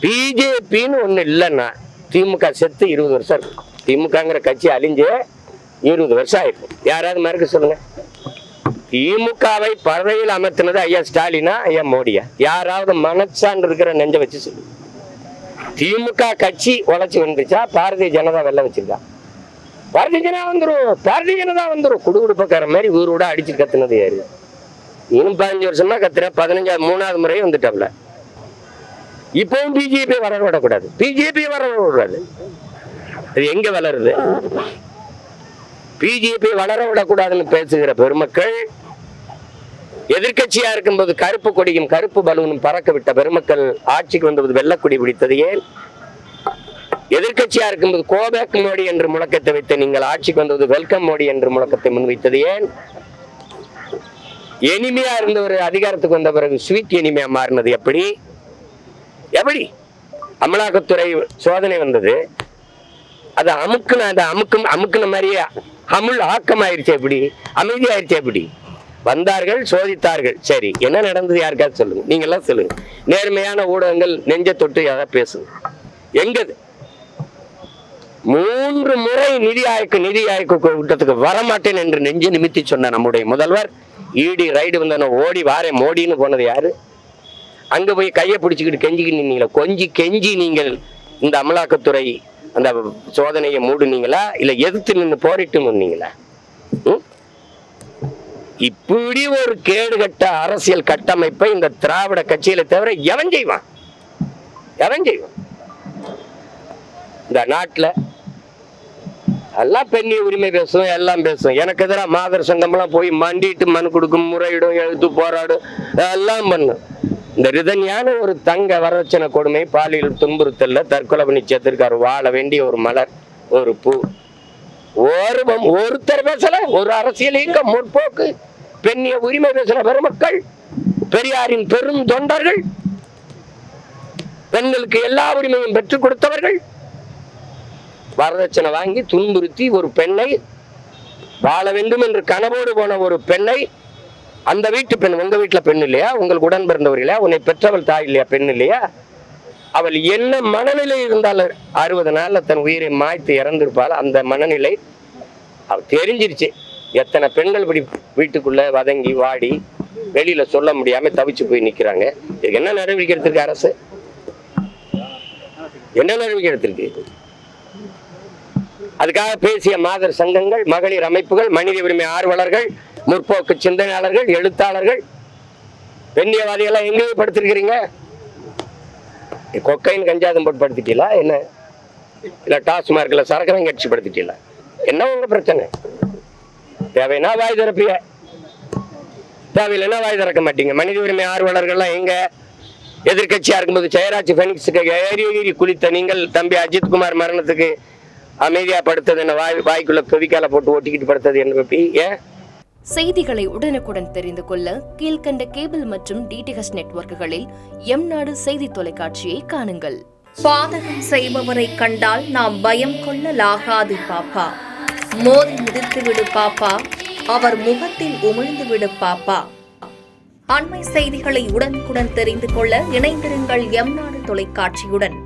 பிஜேபின்னு ஒண்ணு இல்லைன்னா திமுக செத்து 20 வருஷம் இருக்கும். திமுகங்கிற கட்சி அழிஞ்சு 20 வருஷம் ஆயிருக்கும். யாராவது மறுக்க சொல்லுங்க. திமுகவை பதவியில் அமர்த்தினது ஐயா ஸ்டாலினா ஐயா மோடியா? யாராவது மனச்சான்று இருக்கிற நெஞ்ச வச்சு சொல்லு. திமுக கட்சி உழைச்சி வந்துச்சா பாரதிய ஜனதா வெள்ள வச்சிருக்கா? பாரதிய ஜனதா வந்துரும், பாரதிய ஜனதா வந்துரும். குடுகுடுப்பக்கார மாதிரி ஊரோட அடிச்சு கத்துனது யாரு? இன்னும் 15 வருஷமா கத்துற 15வது 3வது முறையும் வந்துட்டாப்ல. இப்பவும் பிஜேபி வளர விடக்கூடாது. பிஜேபி வளர விடாது. அது எங்க வளருது? பிஜேபி வளர விடக்கூடாதுன்னு பேசுகிற பெருமக்கள், எதிர்கட்சியா இருக்கும்போது கருப்பு கொடியும் கருப்பு பலூனும் பறக்க விட்ட பெருமக்கள் ஆட்சிக்கு வந்தபோது வெள்ளக்கொடி பிடித்தது ஏன்? எதிர்கட்சியா இருக்கும்போது கோபேக் மோடி என்று முழக்கத்தை வைத்த நீங்கள் ஆட்சிக்கு வந்தது வெல்கம் மோடி என்று முழக்கத்தை முன்வைத்தது ஏன்? எனிமையா இருந்தவர் அதிகாரத்துக்கு வந்த பிறகு ஸ்வீட் எனிமையா மாறினது எப்படி? எப்படி அமலாக்கத்துறை சோதனை வந்தது, அது அமுக்குன மாதிரியே அமுல் ஆக்கம் ஆயிடுச்சு. எப்படி அமைதி ஆயிடுச்சு? எப்படி வந்தார்கள், சோதித்தார்கள். சரி, என்ன நடந்தது? யாருக்காவது சொல்லுங்க. நீங்க எல்லாம் சொல்லுங்க. நேர்மையான ஊடகங்கள் நெஞ்ச தொட்டு யாராவது பேசுங்க. எங்கது 3 முறை நிதி ஆய்வு கூட்டத்துக்கு வரமாட்டேன் என்று நெஞ்சு நிமித்தி சொன்ன நம்முடைய முதல்வர் ஈடி ரைடு வந்தான ஓடி வாரே மோடின்னு போனது யாரு? அங்க போய் கையை பிடிச்சிக்கிட்டு கெஞ்சிக்கிட்டு நின்னீங்களா? கெஞ்சி நீங்கள் இந்த அமலாக்கத்துறை அந்த சோதனையை மூடுனீங்களா இல்ல எதிர்த்து நின்று போரிட்டு முன்னீங்களா? இப்படி ஒரு கேடுகட்ட அரசியல் கட்டமைப்பை இந்த திராவிட கட்சியில தவிர எவன் செய்வான்? இந்த நாட்டுல எல்லாம் பெண்ணிய உரிமை பேசும், எல்லாம் பேசும். எனக்கு எதிராக மாதர் சங்கம்லாம் போய் மண்டிட்டு மனு கொடுக்கும், முறையிடும், எழுத்து போராடும், எல்லாம் பண்ணும். இந்த ரிதன்யான ஒரு தங்க வரதட்சணை கொடுமை, பாலியல் துன்புறுத்தல்ல தற்கொலை பண்ணி சேர்த்திருக்காரு. வாழ வேண்டிய ஒரு மலர், ஒரு பூ, ஒருத்தர் பேசல. ஒரு அரசியல் இயக்கம், முற்போக்கு பெண்ணிய உரிமை பேசுற பெருமக்கள், பெரியாரின் பெரும் தொண்டர்கள், பெண்களுக்கு எல்லா உரிமையும் பெற்றுக் கொடுத்தவர்கள், வரதட்சணை வாங்கி துன்புறுத்தி ஒரு பெண்ணை, வாழ வேண்டும் என்று கனவோடு போன ஒரு பெண்ணை, அந்த வீட்டு பெண், உங்க வீட்டுல பெண் இல்லையா? உங்களுக்கு உடன் பிறந்தவர் இல்லையா? உன்னை பெற்றவள் தாய் இல்லையா? பெண் இல்லையா? அவள் என்ன மனநிலை இருந்தாலும் 60 நாள்ல தன் உயிரை மாய்த்து இறந்திருப்பாள். அந்த மனநிலை அவள் தெரிஞ்சிருச்சு. எத்தனை பெண்கள் இப்படி வீட்டுக்குள்ள வதங்கி வாடி வெளியில சொல்ல முடியாம தவிச்சு போய் நிக்கிறாங்க. இதுக்கு என்ன நடவடிக்கை எடுத்திருக்கு அரசு? என்ன நடவடிக்கை எடுத்திருக்கு? அதுக்காக பேசிய மாதர் சங்கங்கள், மகளிர் அமைப்புகள், மனித உரிமை ஆர்வலர்கள், முற்போக்கு சிந்தனையாளர்கள், எழுத்தாளர்கள், பெண்ணியவாதிகள் எங்கே படுத்திருக்கிறீங்க? கொக்கைன் கஞ்சாதம் போட்டு படுத்திட்டீங்களா என்ன? இல்ல டாஸ்மார்க்ல சரக்கரம் கட்சி படுத்திட்டீங்களா? என்ன உங்க பிரச்சனை? தேவைன்னா வாய் திறப்பிய, தேவையில்லைன்னா வாய் திறக்க மாட்டீங்க. மனித உரிமை ஆர்வலர்கள்லாம் எங்க? எதிர்கட்சியா இருக்கும்போது ஜெயராஜ் பெனிக்ஸுக்கு ஏறி குளித்த நீங்கள் தம்பி அஜித் குமார் மரணத்துக்கு அமைதியா படுத்தது என்ன? வாய்க்குள்ள கவிக்கால போட்டு ஓட்டிக்கிட்டு படுத்தது என்ன? ஏன்? செய்திகளை உடனுக்குடன் தெரிந்து கொள்ள கீழ்கண்ட கேபிள் மற்றும் டிடிஹெச் நெட்வொர்க்குகளில் எம்நாடு செய்தி தொலைக்காட்சியை காணுங்கள். பாதகம் செய்பவரை கண்டால் நாம் பயம் கொள்ளலாகாது பாப்பா. மோதி மிதித்து விடு பாப்பா, அவர் முகத்தில் உமிழ்ந்து விடு பாப்பா. அண்மை செய்திகளை உடனுக்குடன் தெரிந்து கொள்ள இணைந்திருங்கள் எம்நாடு தொலைக்காட்சியுடன்.